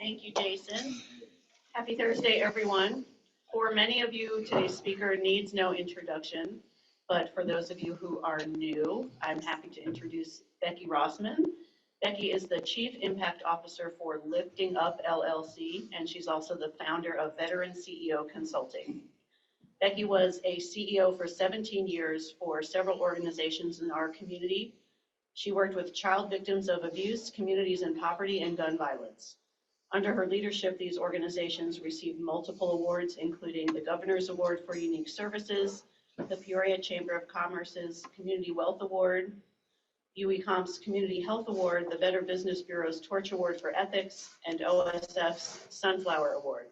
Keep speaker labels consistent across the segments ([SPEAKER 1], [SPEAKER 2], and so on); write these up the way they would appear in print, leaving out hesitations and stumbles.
[SPEAKER 1] Thank you, Jason. Happy Thursday, everyone. For many of you, today's speaker needs no introduction, but for those of you who are new, I'm happy to introduce Becky Rossman. Becky is the Chief Impact Officer for Lifting Up LLC, and she's also the founder of Veteran CEO Consulting. Becky was a CEO for 17 years for several organizations in our community. She worked with child victims of abuse, communities in poverty, and gun violence. Under her leadership, these organizations received multiple awards, including the Governor's Award for Unique Services, the Peoria Chamber of Commerce's Community Wealth Award, UEComp's Community Health Award, the Better Business Bureau's Torch Award for Ethics, and OSF's Sunflower Award.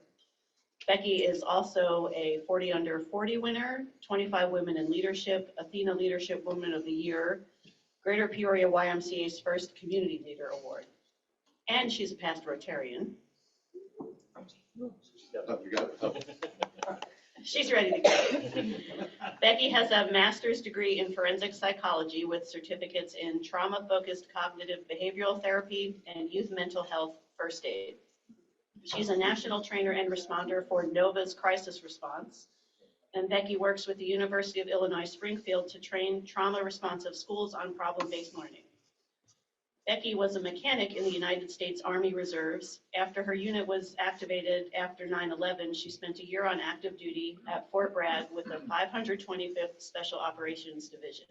[SPEAKER 1] Becky is also a 40 Under 40 winner, 25 Women in Leadership, Athena Leadership Woman of the Year, Greater Peoria YMCA's First Community Leader Award. And she's a past Rotarian. She's ready to go. Becky has a master's degree in forensic psychology with certificates in trauma-focused cognitive behavioral therapy and youth mental health first aid. She's a national trainer and responder for NOVA's crisis response. And Becky works with the University of Illinois Springfield to train trauma-responsive schools on problem-based learning. Becky was a mechanic in the United States Army Reserves. After her unit was activated after 9/11, she spent a year on active duty at Fort Bragg with the 525th Special Operations Division.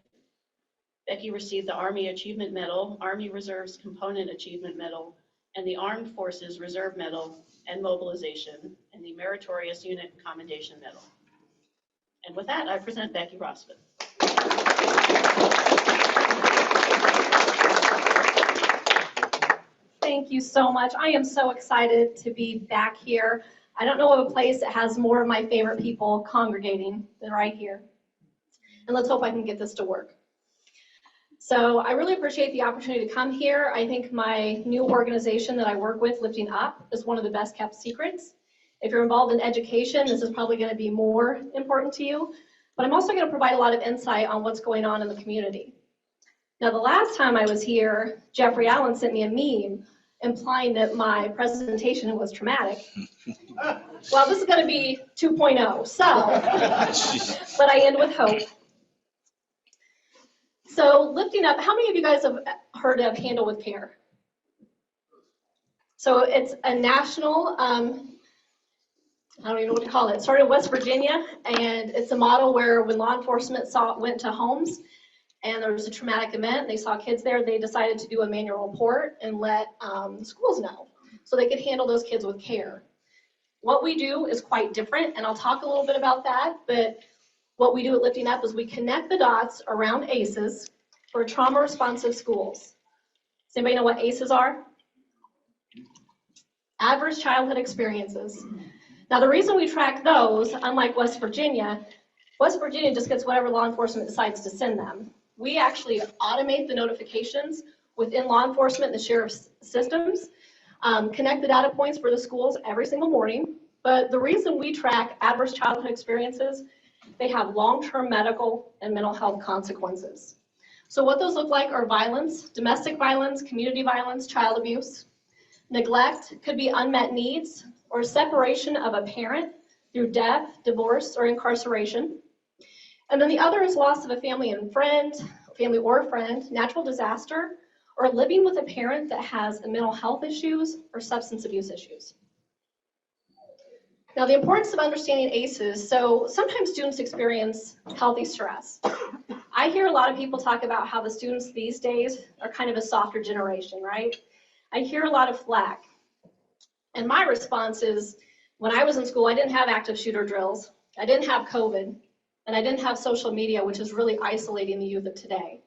[SPEAKER 1] Becky received the Army Achievement Medal, Army Reserves Component Achievement Medal, and the Armed Forces Reserve Medal and Mobilization, and the Meritorious Unit Commendation Medal. And with that, I present Becky Rossman.
[SPEAKER 2] Thank you so much. I am so excited to be back here. I don't know of a place that has more of my favorite people congregating than right here. And let's hope I can get this to work. So I really appreciate the opportunity to come here. I think my new organization that I work with, Lifting Up, is one of the best kept secrets. If you're involved in education, this is probably going to be more important to you. But I'm also going to provide a lot of insight on what's going on in the community. Now, the last time I was here, Jeffrey Allen sent me a meme implying that my presentation was traumatic. Well, this is going to be 2.0, so, but I end with hope. So Lifting Up, how many of you guys have heard of Handle with Care? So it's a national, I don't even know what to call it. It started in West Virginia, and it's a model where when law enforcement went to homes and there was a traumatic event, they saw kids there, they decided to do a manual report and let schools know so they could handle those kids with care. What we do is quite different, and I'll talk a little bit about that, but what we do at Lifting Up is we connect the dots around ACEs for trauma-responsive schools. Does anybody know what ACEs are? Adverse Childhood Experiences. Now, the reason we track those, unlike West Virginia just gets whatever law enforcement decides to send them. We actually automate the notifications within law enforcement and the sheriff's systems, connect the data points for the schools every single morning. But the reason we track adverse childhood experiences, they have long-term medical and mental health consequences. So what those look like are violence, domestic violence, community violence, child abuse. Neglect could be unmet needs or separation of a parent through death, divorce, or incarceration. And then the other is loss of a family or friend, natural disaster, or living with a parent that has mental health issues or substance abuse issues. Now, the importance of understanding ACEs, so sometimes students experience healthy stress. I hear a lot of people talk about how the students these days are kind of a softer generation, right? I hear a lot of flack. And my response is, when I was in school, I didn't have active shooter drills. I didn't have COVID. And I didn't have social media, which is really isolating the youth of today.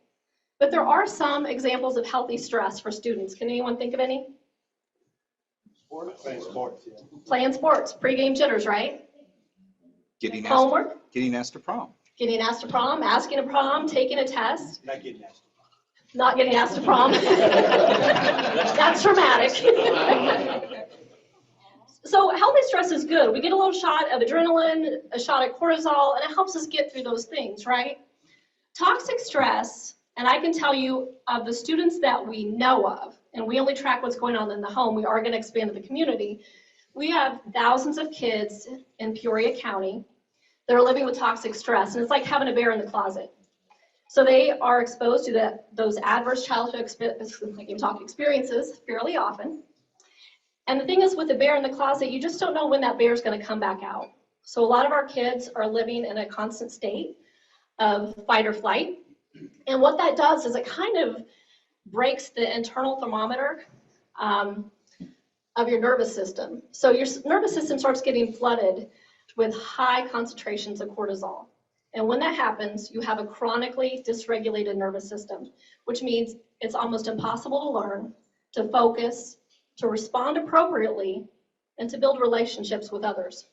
[SPEAKER 2] But there are some examples of healthy stress for students. Can anyone think of any?
[SPEAKER 3] Playing sports. Yeah.
[SPEAKER 2] Playing sports, pre-game jitters, right?
[SPEAKER 4] Getting
[SPEAKER 2] Homework.
[SPEAKER 4] asked to prom.
[SPEAKER 2] Getting asked to prom, asking to prom, taking a test.
[SPEAKER 3] Not getting asked.
[SPEAKER 2] Not getting asked to prom. That's traumatic. So healthy stress is good. We get a little shot of adrenaline, a shot of cortisol, and it helps us get through those things, right? Toxic stress, and I can tell you of the students that we know of, and we only track what's going on in the home, we are going to expand to the community. We have thousands of kids in Peoria County that are living with toxic stress, and it's like having a bear in the closet. So they are exposed to those adverse childhood experiences fairly often. And the thing is, with the bear in the closet, you just don't know when that bear is going to come back out. So a lot of our kids are living in a constant state of fight or flight. And what that does is it kind of breaks the internal thermometer of your nervous system. So your nervous system starts getting flooded with high concentrations of cortisol. And when that happens, you have a chronically dysregulated nervous system, which means it's almost impossible to learn, to focus, to respond appropriately, and to build relationships with others.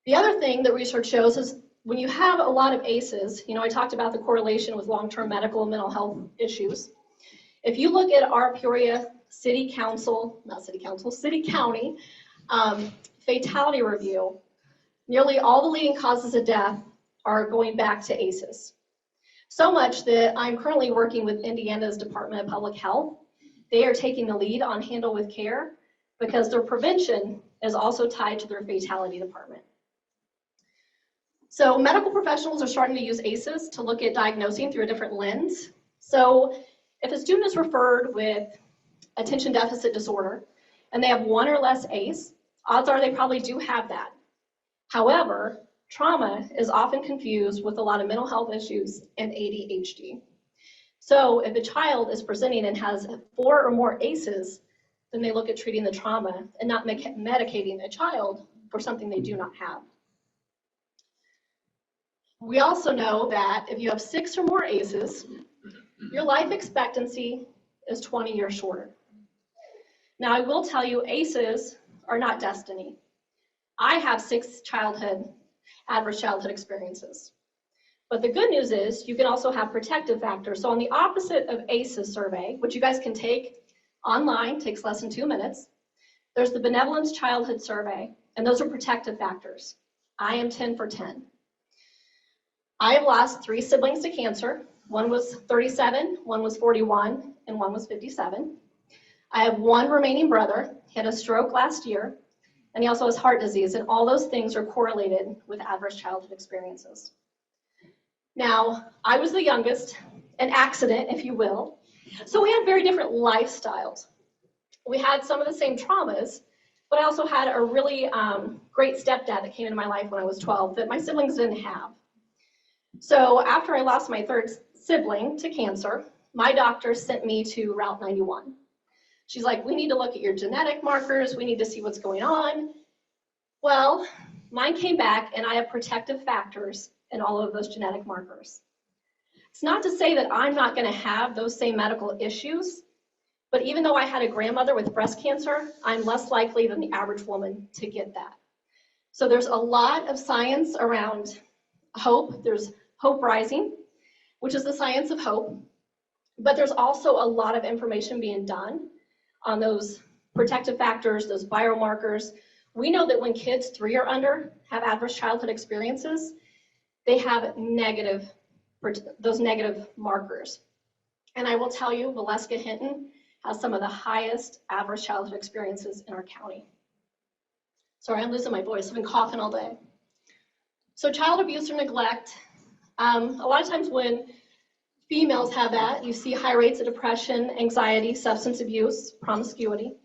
[SPEAKER 2] The other thing that research shows is when you have a lot of ACEs, I talked about the correlation with long-term medical and mental health issues. If you look at our Peoria City County fatality review, nearly all the leading causes of death are going back to ACEs. So much that I'm currently working with Indiana's Department of Public Health. They are taking the lead on Handle with Care because their prevention is also tied to their fatality department. So medical professionals are starting to use ACEs to look at diagnosing through a different lens. So if a student is referred with attention deficit disorder and they have one or less ACE, odds are they probably do have that. However, trauma is often confused with a lot of mental health issues and ADHD. So if a child is presenting and has 4 or more ACEs, then they look at treating the trauma and not medicating a child for something they do not have. We also know that if you have 6 or more ACEs, your life expectancy is 20 years shorter. Now, I will tell you, ACEs are not destiny. I have 6 adverse childhood experiences. But the good news is you can also have protective factors. So on the opposite of ACEs survey, which you guys can take online, takes less than 2 minutes, there's the Benevolence Childhood Survey, and those are protective factors. I am 10 for 10. I have lost 3 siblings to cancer. One was 37, one was 41, and one was 57. I have 1 remaining brother. He had a stroke last year, and he also has heart disease, and all those things are correlated with adverse childhood experiences. Now, I was the youngest, an accident, if you will, so we had very different lifestyles. We had some of the same traumas, but I also had a really great stepdad that came into my life when I was 12 that my siblings didn't have. So after I lost my 3rd sibling to cancer, my doctor sent me to Route 91. She's like, we need to look at your genetic markers. We need to see what's going on. Well, mine came back and I have protective factors in all of those genetic markers. It's not to say that I'm not going to have those same medical issues, but even though I had a grandmother with breast cancer, I'm less likely than the average woman to get that. So there's a lot of science around hope. There's Hope Rising, which is the science of hope, but there's also a lot of information being done on those protective factors, those biomarkers. We know that when kids 3 or under have adverse childhood experiences, they have those negative markers. And I will tell you, Valeska-Hinton has some of the highest adverse childhood experiences in our county. Sorry, I'm losing my voice. I've been coughing all day. So child abuse or neglect, a lot of times when females have that, you see high rates of depression, anxiety, substance abuse, promiscuity.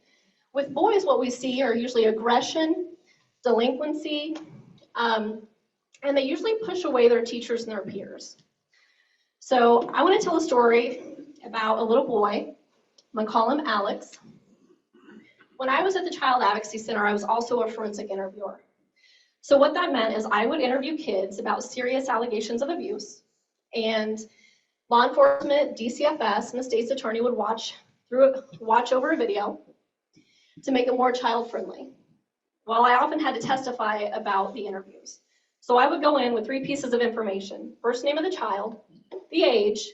[SPEAKER 2] With boys, what we see are usually aggression, delinquency, and they usually push away their teachers and their peers. So I want to tell a story about a little boy. I'm going to call him Alex. When I was at the Child Advocacy Center, I was also a forensic interviewer. So what that meant is I would interview kids about serious allegations of abuse, and law enforcement, DCFS, and the state's attorney would watch over a video to make it more child-friendly. Well, I often had to testify about the interviews. So I would go in with 3 pieces of information: first name of the child, the age,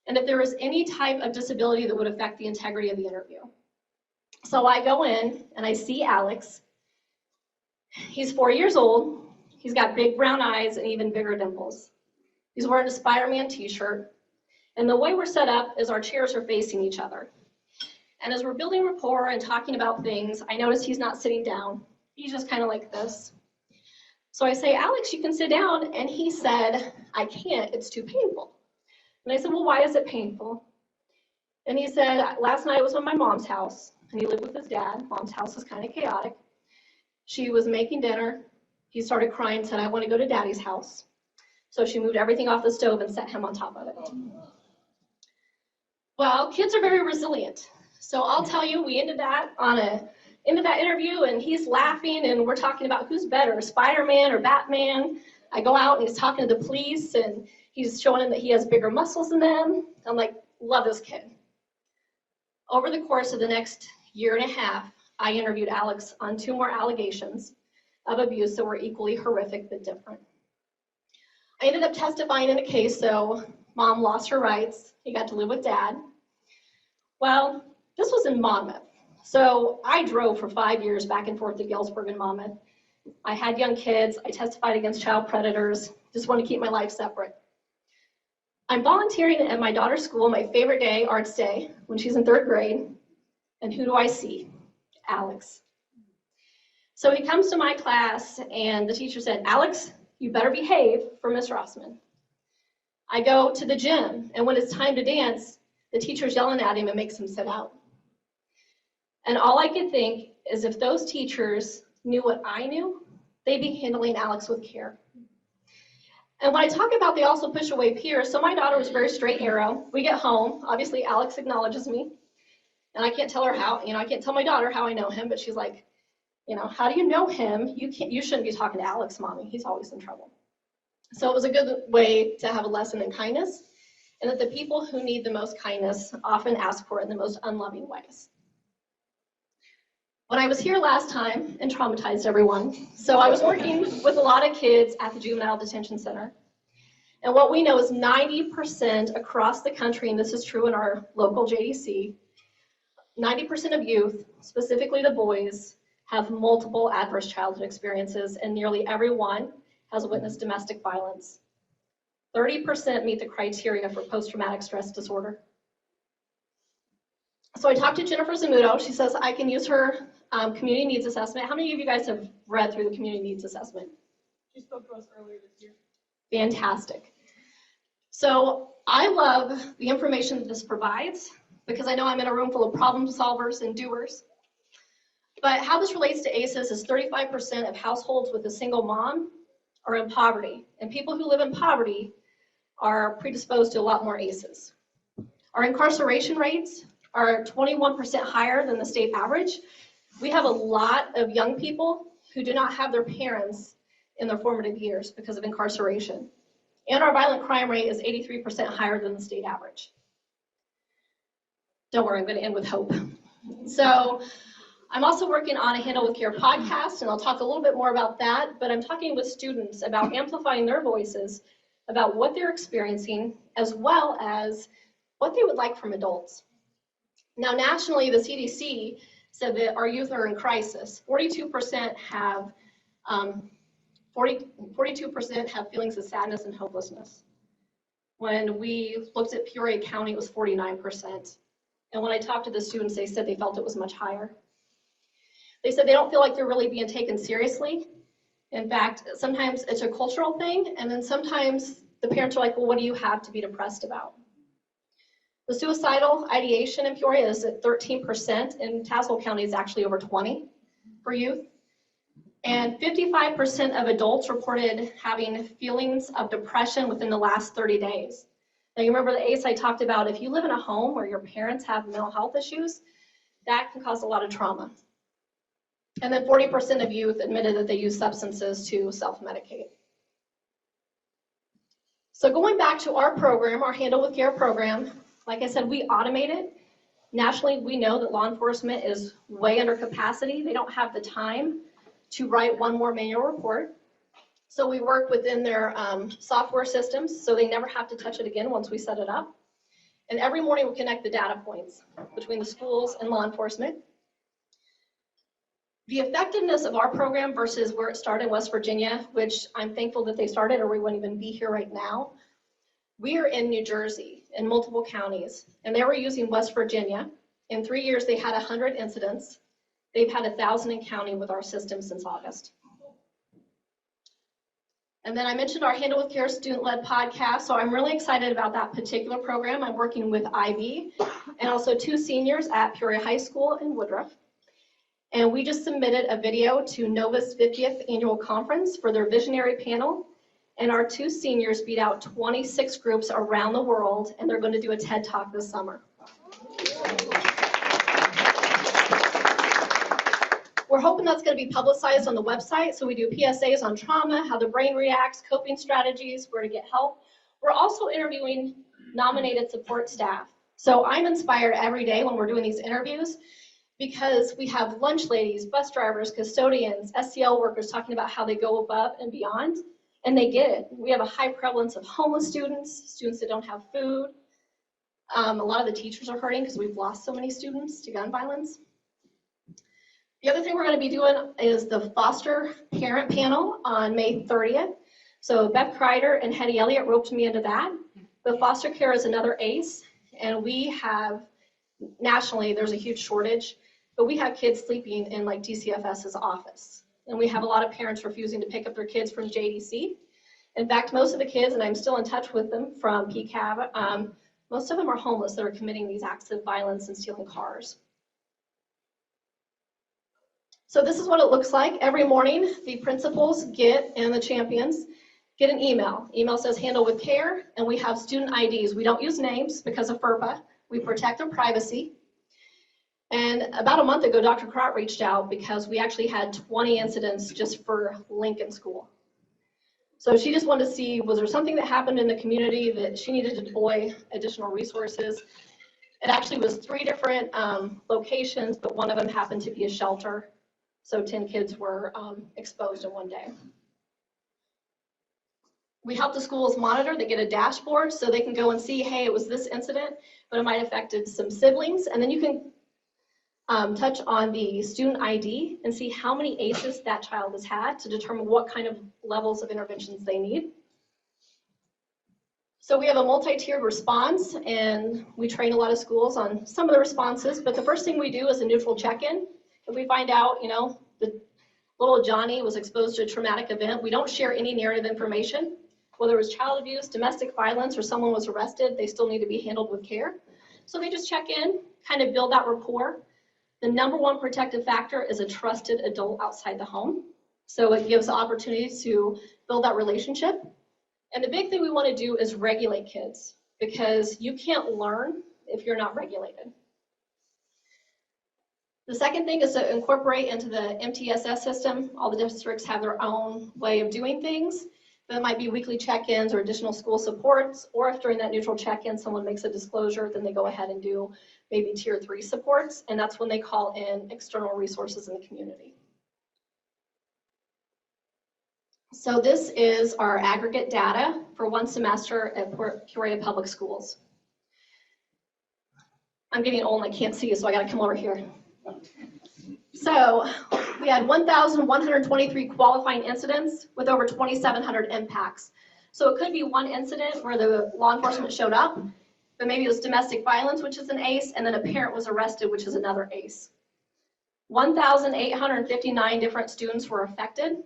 [SPEAKER 2] and if there was any type of disability that would affect the integrity of the interview. So I go in and I see Alex. He's 4 years old. He's got big brown eyes and even bigger dimples. He's wearing a Spider-Man t-shirt. And the way we're set up is our chairs are facing each other. And as we're building rapport and talking about things, I notice he's not sitting down. He's just kind of like this. So I say, Alex, you can sit down. And he said, I can't, it's too painful. And I said, well, why is it painful? And he said, last night I was at my mom's house, and he lived with his dad. Mom's house is kind of chaotic. She was making dinner. He started crying, said, I want to go to daddy's house. So she moved everything off the stove and set him on top of it. Well, kids are very resilient. So I'll tell you, we ended that interview, and he's laughing, and we're talking about who's better, Spider-Man or Batman. I go out, and he's talking to the police, and he's showing them that he has bigger muscles than them. I'm like, love this kid. Over the course of the next year and a half, I interviewed Alex on 2 more allegations of abuse that were equally horrific but different. I ended up testifying in a case, so mom lost her rights. He got to live with dad. Well, this was in Monmouth. So I drove for 5 years back and forth to Galesburg and Monmouth. I had young kids. I testified against child predators. Just wanted to keep my life separate. I'm volunteering at my daughter's school, my favorite day, Arts Day, when she's in 3rd grade. And who do I see? Alex. So he comes to my class, and the teacher said, Alex, you better behave for Miss Rossman. I go to the gym, and when it's time to dance, the teacher's yelling at him and makes him sit out. And all I could think is if those teachers knew what I knew, they'd be handling Alex with care. And when I talk about they also push away peers, so my daughter was very straight arrow. We get home, obviously Alex acknowledges me, and I can't tell her how, I can't tell my daughter how I know him, but she's like, how do you know him? You shouldn't be talking to Alex, Mommy. He's always in trouble. So it was a good way to have a lesson in kindness, and that the people who need the most kindness often ask for it in the most unloving ways. When I was here last time and traumatized everyone, so I was working with a lot of kids at the Juvenile Detention Center. And what we know is 90% across the country, and this is true in our local JDC, 90% of youth, specifically the boys, have multiple adverse childhood experiences, and nearly everyone has witnessed domestic violence. 30% meet the criteria for post-traumatic stress disorder. So I talked to Jennifer Zamuto. She says I can use her community needs assessment. How many of you guys have read through the community needs assessment?
[SPEAKER 3] She spoke to us earlier this year.
[SPEAKER 2] Fantastic. So I love the information that this provides because I know I'm in a room full of problem solvers and doers. But how this relates to ACEs is 35% of households with a single mom are in poverty. And people who live in poverty are predisposed to a lot more ACEs. Our incarceration rates are 21% higher than the state average. We have a lot of young people who do not have their parents in their formative years because of incarceration. And our violent crime rate is 83% higher than the state average. Don't worry, I'm going to end with hope. So I'm also working on a Handle with Care podcast, and I'll talk a little bit more about that, but I'm talking with students about amplifying their voices about what they're experiencing, as well as what they would like from adults. Now, nationally, the CDC said that our youth are in crisis. 42% have 42% have feelings of sadness and hopelessness. When we looked at Peoria County, it was 49%. And when I talked to the students, they said they felt it was much higher. They said they don't feel like they're really being taken seriously. In fact, sometimes it's a cultural thing, and then sometimes the parents are like, well, what do you have to be depressed about? The suicidal ideation in Peoria is at 13%, and Tazewell County is actually over 20% for youth. And 55% of adults reported having feelings of depression within the last 30 days. Now, you remember the ACE I talked about, if you live in a home where your parents have mental health issues, that can cause a lot of trauma. And then 40% of youth admitted that they use substances to self-medicate. So going back to our program, our Handle with Care program, like I said, we automate it. Nationally, we know that law enforcement is way under capacity. They don't have the time to write one more manual report. So we work within their software systems, so they never have to touch it again once we set it up. And every morning we connect the data points between the schools and law enforcement. The effectiveness of our program versus where it started in West Virginia, which I'm thankful that they started or we wouldn't even be here right now. We are in New Jersey. in multiple counties, and they were using West Virginia. In 3 years, they had 100 incidents. They've had 1,000 in county with our system since August. And then I mentioned our Handle with Care student-led podcast, so I'm really excited about that particular program. I'm working with Ivy and also 2 seniors at Peoria High School in Woodruff. And we just submitted a video to NOVA's 50th annual conference for their visionary panel. And our 2 seniors beat out 26 groups around the world, and they're going to do a TED Talk this summer. We're hoping that's going to be publicized on the website, so we do PSAs on trauma, how the brain reacts, coping strategies, where to get help. We're also interviewing nominated support staff. So I'm inspired every day when we're doing these interviews because we have lunch ladies, bus drivers, custodians, SEL workers talking about how they go above and beyond, and they get it. We have a high prevalence of homeless students, students that don't have food. A lot of the teachers are hurting because we've lost so many students to gun violence. The other thing we're going to be doing is the foster parent panel on May 30th. So Beth Kreider and Hetty Elliott roped me into that. But foster care is another ACE, and we have, nationally, there's a huge shortage, but we have kids sleeping in like DCFS's office. And we have a lot of parents refusing to pick up their kids from JDC. In fact, most of the kids, and I'm still in touch with them from PCAB, most of them are homeless that are committing these acts of violence and stealing cars. So this is what it looks like. Every morning, the principals and the champions get an email. Email says Handle with Care, and we have student IDs. We don't use names because of FERPA. We protect their privacy. And about a month ago, Dr. Crott reached out because we actually had 20 incidents just for Lincoln School. So she just wanted to see, was there something that happened in the community that she needed to deploy additional resources? It actually was 3 different locations, but one of them happened to be a shelter. So 10 kids were exposed in one day. We help the schools monitor. They get a dashboard so they can go and see, hey, it was this incident, but it might have affected some siblings. And then you can touch on the student ID and see how many ACEs that child has had to determine what kind of levels of interventions they need. So we have a multi-tiered response, and we train a lot of schools on some of the responses, but the first thing we do is a neutral check-in. If we find out, that little Johnny was exposed to a traumatic event, we don't share any narrative information. Whether it was child abuse, domestic violence, or someone was arrested, they still need to be handled with care. So they just check in, kind of build that rapport. The number one protective factor is a trusted adult outside the home. So it gives opportunities to build that relationship. And the big thing we want to do is regulate kids, because you can't learn if you're not regulated. The second thing is to incorporate into the MTSS system. All the districts have their own way of doing things. There might be weekly check-ins or additional school supports, or if during that neutral check-in someone makes a disclosure, then they go ahead and do maybe tier 3 supports, and that's when they call in external resources in the community. So this is our aggregate data for one semester at Peoria Public Schools. I'm getting old and I can't see you, so I gotta come over here. So we had 1,123 qualifying incidents with over 2,700 impacts. So it could be one incident where the law enforcement showed up, but maybe it was domestic violence, which is an ACE, and then a parent was arrested, which is another ACE. 1,859 different students were affected,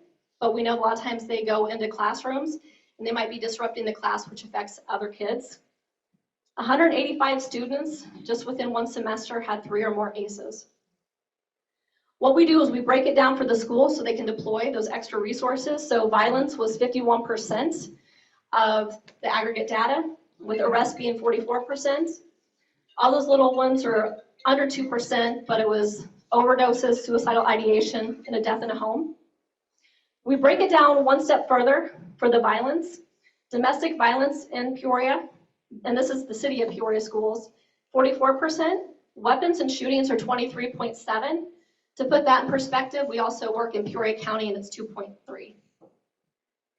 [SPEAKER 2] but we know a lot of times they go into classrooms and they might be disrupting the class, which affects other kids. 185 students just within one semester had 3 or more ACEs. What we do is we break it down for the school so they can deploy those extra resources. So violence was 51% of the aggregate data, with arrests being 44%. All those little ones are under 2%, but it was overdoses, suicidal ideation, and a death in a home. We break it down one step further for the violence. Domestic violence in Peoria, and this is the city of Peoria schools, 44%. Weapons and shootings are 23.7. To put that in perspective, we also work in Peoria County, and it's 2.3.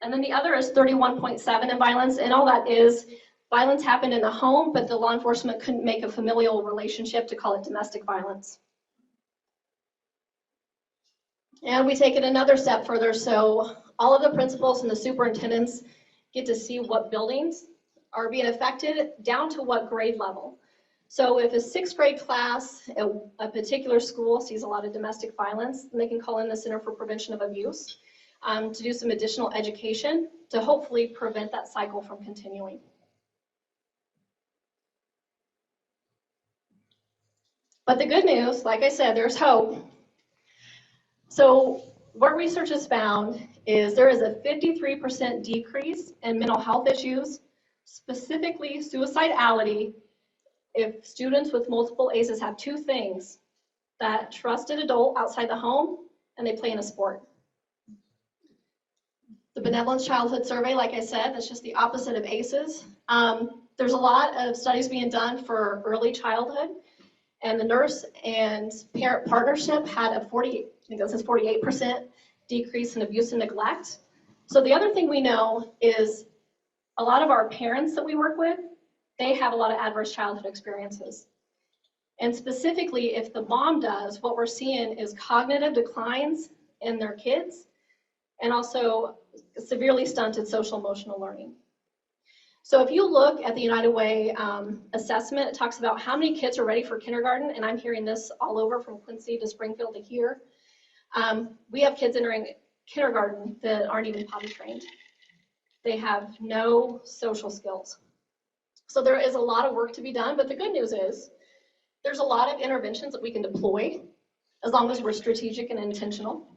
[SPEAKER 2] And then the other is 31.7 in violence, and all that is violence happened in the home, but the law enforcement couldn't make a familial relationship to call it domestic violence. And we take it another step further, so all of the principals and the superintendents get to see what buildings are being affected down to what grade level. So if a 6th grade class at a particular school sees a lot of domestic violence, then they can call in the Center for Prevention of Abuse to do some additional education to hopefully prevent that cycle from continuing. But the good news, like I said, there's hope. So what research has found is there is a 53% decrease in mental health issues, specifically suicidality, if students with multiple ACEs have 2 things: that trusted adult outside the home and they play in a sport. The Benevolence Childhood Survey, like I said, that's just the opposite of ACEs. There's a lot of studies being done for early childhood, and the nurse and parent partnership had a 48% decrease in abuse and neglect. So the other thing we know is a lot of our parents that we work with, they have a lot of adverse childhood experiences. And specifically, if the mom does, what we're seeing is cognitive declines in their kids and also severely stunted social emotional learning. So if you look at the United Way assessment, it talks about how many kids are ready for kindergarten, and I'm hearing this all over from Quincy to Springfield to here. We have kids entering kindergarten that aren't even potty trained. They have no social skills. So there is a lot of work to be done, but the good news is there's a lot of interventions that we can deploy as long as we're strategic and intentional.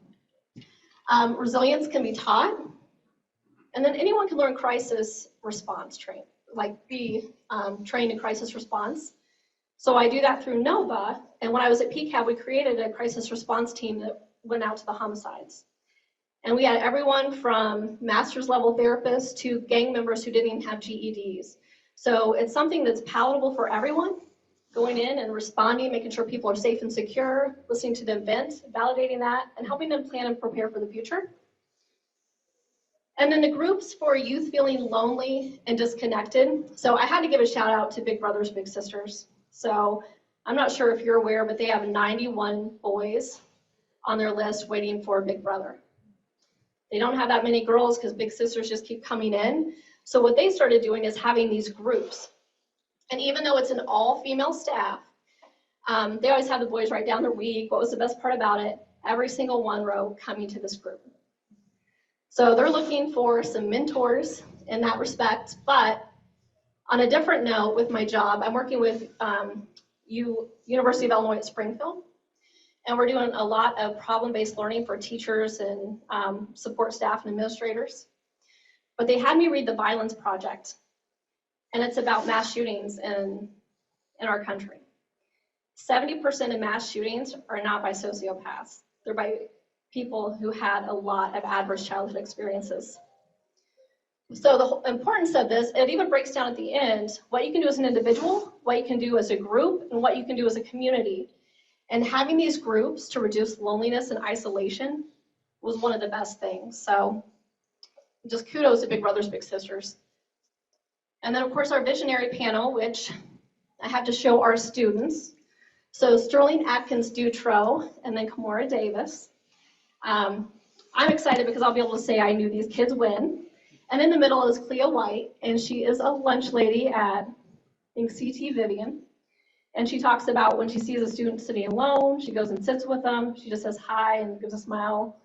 [SPEAKER 2] Resilience can be taught, and then anyone can learn crisis response trained in crisis response. So I do that through NOVA, and when I was at PCAB, we created a crisis response team that went out to the homicides. And we had everyone from master's level therapists to gang members who didn't even have GEDs. So it's something that's palatable for everyone, going in and responding, making sure people are safe and secure, listening to them vent, validating that, and helping them plan and prepare for the future. And then the groups for youth feeling lonely and disconnected. So I had to give a shout out to Big Brothers Big Sisters. So I'm not sure if you're aware, but they have 91 boys on their list waiting for a big brother. They don't have that many girls because Big Sisters just keep coming in. So what they started doing is having these groups. And even though it's an all-female staff, they always have the boys write down their week, what was the best part about it, every single one row coming to this group. So they're looking for some mentors in that respect. But on a different note with my job, I'm working with University of Illinois at Springfield. And we're doing a lot of problem-based learning for teachers and support staff and administrators. But they had me read the Violence Project. And it's about mass shootings in our country. 70% of mass shootings are not by sociopaths. They're by people who had a lot of adverse childhood experiences. So the importance of this, it even breaks down at the end, what you can do as an individual, what you can do as a group, and what you can do as a community. And having these groups to reduce loneliness and isolation was one of the best things. So just kudos to Big Brothers Big Sisters. And then, of course, our visionary panel, which I have to show our students. So Sterling Atkins Dutro and then Kamora Davis. I'm excited because I'll be able to say I knew these kids when. And in the middle is Clea White, and she is a lunch lady at, I think, CT Vivian. And she talks about when she sees a student sitting alone, she goes and sits with them. She just says hi and gives a smile.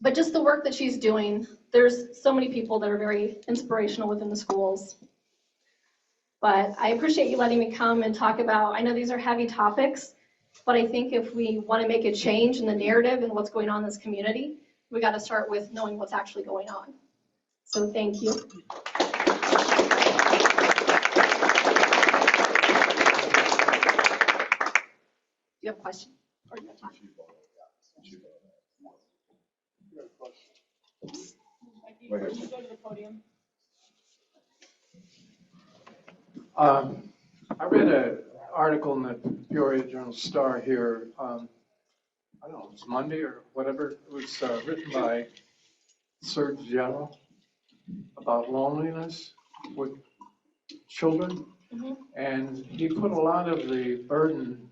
[SPEAKER 2] But just the work that she's doing, there's so many people that are very inspirational within the schools. But I appreciate you letting me come and talk about, I know these are heavy topics, but I think if we want to make a change in the narrative and what's going on in this community, we got to start with knowing what's actually going on. So thank you. Do you have a question? Or do you have time?
[SPEAKER 3] Becky, can you go to the podium?
[SPEAKER 5] I read an article in the Peoria Journal-Star here, I don't know, it was Monday or whatever. It was written by Surgeon General about loneliness with children.
[SPEAKER 2] Mm-hmm.
[SPEAKER 5] And he put a lot of the burden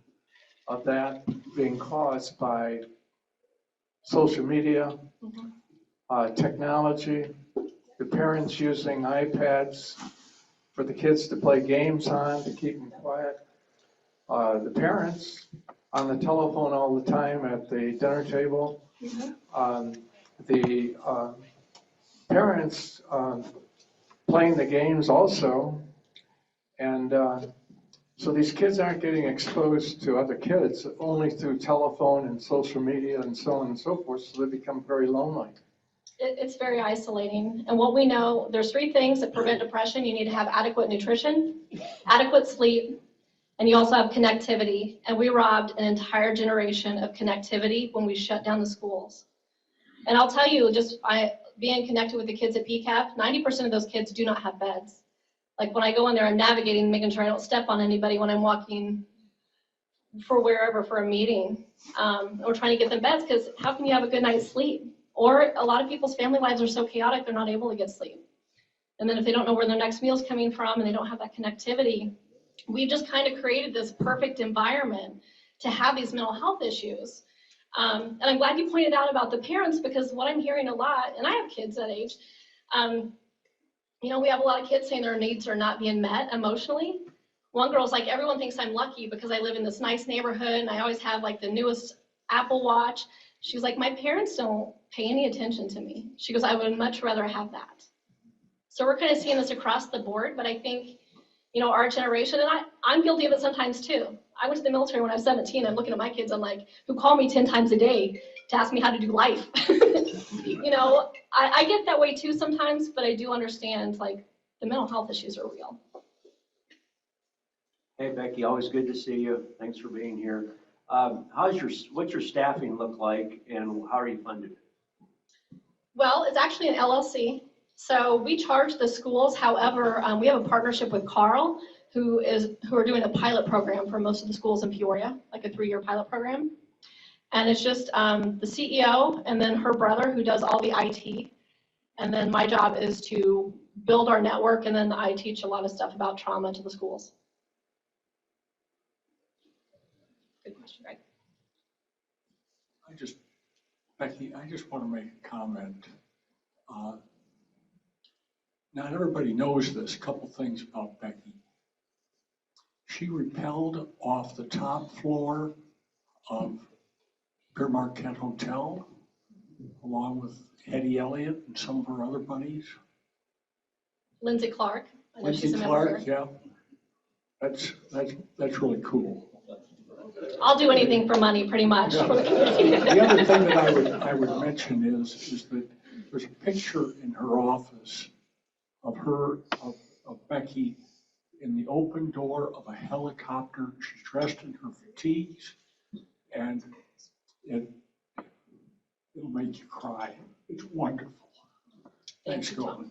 [SPEAKER 5] of that being caused by social media,
[SPEAKER 2] Mm-hmm.
[SPEAKER 5] Technology, the parents using iPads for the kids to play games on to keep them quiet. The parents on the telephone all the time at the dinner table. The parents playing the games also. And so these kids aren't getting exposed to other kids only through telephone and social media and so on and so forth, so they become very lonely.
[SPEAKER 2] It's very isolating. And what we know, there's 3 things that prevent depression. You need to have adequate nutrition, adequate sleep, and you also have connectivity. And we robbed an entire generation of connectivity when we shut down the schools. And I'll tell you, just being connected with the kids at PCAP, 90% of those kids do not have beds. Like when I go in there, I'm navigating, making sure I don't step on anybody when I'm walking for wherever for a meeting. We're trying to get them beds because how can you have a good night's sleep? Or a lot of people's family lives are so chaotic, they're not able to get sleep. And then if they don't know where their next meal's coming from and they don't have that connectivity, we've just kind of created this perfect environment to have these mental health issues. And I'm glad you pointed out about the parents, because what I'm hearing a lot, and I have kids that age, we have a lot of kids saying their needs are not being met emotionally. One girl's like, everyone thinks I'm lucky because I live in this nice neighborhood and I always have like the newest Apple Watch. She's like, my parents don't pay any attention to me. She goes, I would much rather have that. So we're kind of seeing this across the board, but I think, our generation, and I'm guilty of it sometimes too. I went to the military when I was 17. I'm looking at my kids, I'm like, who call me 10 times a day to ask me how to do life. I get that way too sometimes, but I do understand like the mental health issues are real.
[SPEAKER 6] Hey Becky, always good to see you. Thanks for being here. What's your staffing look like and how are you funded?
[SPEAKER 2] Well, it's actually an LLC. So we charge the schools. However, we have a partnership with Carl, who are doing a pilot program for most of the schools in Peoria, like a 3-year pilot program. And it's just the CEO and then her brother who does all the IT. And then my job is to build our network, and then I teach a lot of stuff about trauma to the schools. Good question, Greg.
[SPEAKER 7] Becky, I just want to make a comment. Not everybody knows this. A couple things about Becky. She rappelled off the top floor of Peoria-Marquette Hotel, along with Eddie Elliott and some of her other buddies.
[SPEAKER 2] Lindsay Clark. I know she's
[SPEAKER 7] Lindsay
[SPEAKER 2] a
[SPEAKER 7] Clark,
[SPEAKER 2] member.
[SPEAKER 7] yeah. That's really cool.
[SPEAKER 2] I'll do anything for money, pretty much.
[SPEAKER 7] Yeah. The other thing that I would mention is that there's a picture in her office of Becky in the open door of a helicopter. She's dressed in her fatigues, and it'll make you cry. It's wonderful. Thanks, Colin.